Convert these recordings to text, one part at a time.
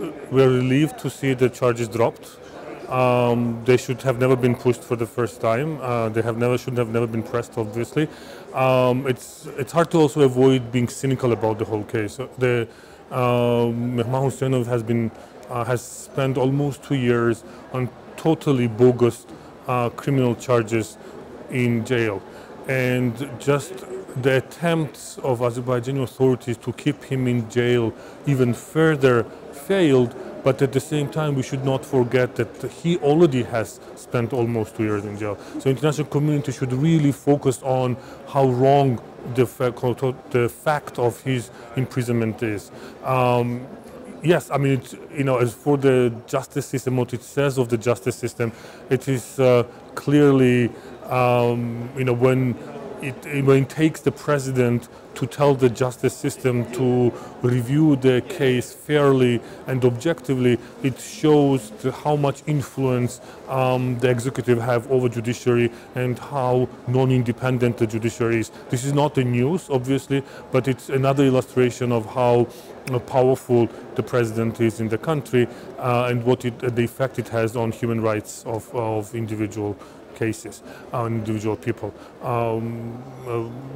We're relieved to see the charges dropped. They should have never been pushed for the first time. They should have never been pressed, obviously. It's hard to also avoid being cynical about the whole case. Mehman Huseynov has spent almost 2 years on totally bogus criminal charges in jail, and just the attempts of Azerbaijani authorities to keep him in jail even further failed. But at the same time, we should not forget that he already has spent almost 2 years in jail. So international community should really focus on how wrong the fact of his imprisonment is. Yes, I mean, as for the justice system, what it says of the justice system, it is clearly, when it takes the president to tell the justice system to review the case fairly and objectively, it shows how much influence the executive have over judiciary and how non-independent the judiciary is. This is not the news, obviously, but it's another illustration of how powerful the president is in the country and the effect it has on human rights of individual cases, individual people.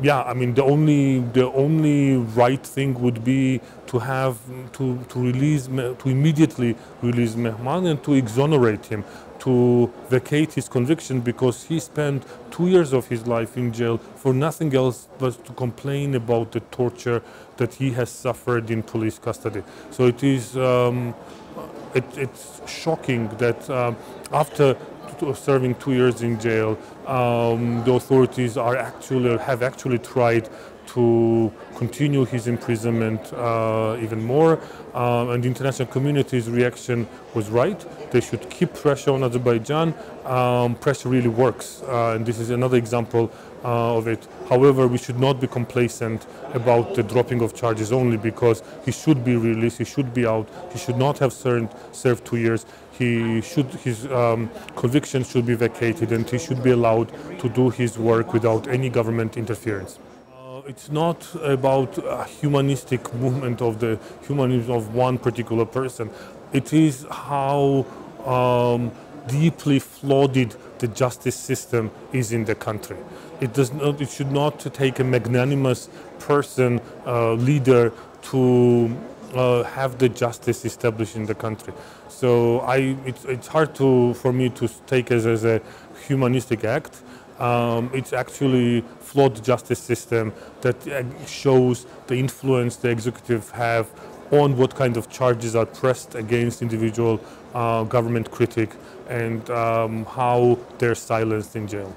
Yeah, I mean, the only right thing would be to immediately release Mehman and to exonerate him, to vacate his conviction, because he spent 2 years of his life in jail for nothing else but to complain about the torture that he has suffered in police custody. So it is it's shocking that after serving 2 years in jail, the authorities have actually tried to continue his imprisonment even more, and the international community's reaction was right. They should keep pressure on Azerbaijan. Pressure really works, and this is another example of it. However, we should not be complacent about the dropping of charges only because he should be released, he should be out, he should not have served 2 years. His conviction should be vacated, and he should be allowed to do his work without any government interference. It's not about a humanistic movement of the humanism of one particular person. It is how deeply flawed the justice system is in the country. It should not take a magnanimous person, leader, to have the justice established in the country. So it's hard for me to take it as a humanistic act. It's actually flawed justice system that shows the influence the executive have on what kind of charges are pressed against individual government critic and how they're silenced in jail.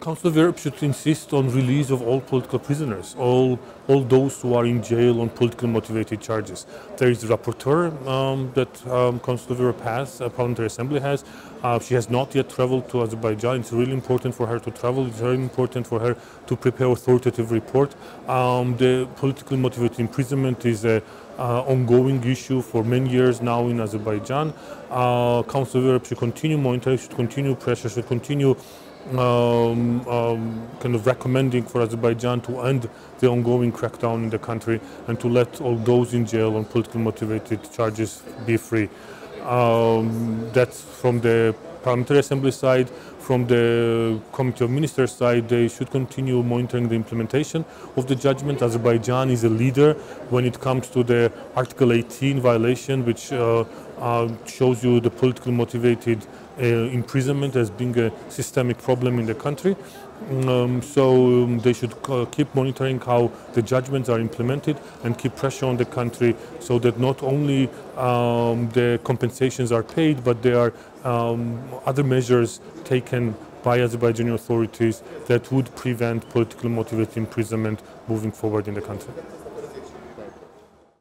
Council of Europe should insist on release of all political prisoners, all those who are in jail on politically motivated charges. There is a rapporteur that Council of Europe has, Parliamentary Assembly has. She has not yet traveled to Azerbaijan. It's really important for her to travel. It's very important for her to prepare authoritative report. The politically motivated imprisonment is an ongoing issue for many years now in Azerbaijan. Council of Europe should continue monitoring, should continue pressure, should continue kind of recommending for Azerbaijan to end the ongoing crackdown in the country and to let all those in jail on politically motivated charges be free. That's from the Parliamentary Assembly side. From the Committee of Ministers side, they should continue monitoring the implementation of the judgment. Azerbaijan is a leader when it comes to the Article 18 violation, which shows you the politically motivated imprisonment as being a systemic problem in the country. So they should keep monitoring how the judgments are implemented and keep pressure on the country so that not only the compensations are paid, but there are other measures taken by Azerbaijani authorities that would prevent politically motivated imprisonment moving forward in the country.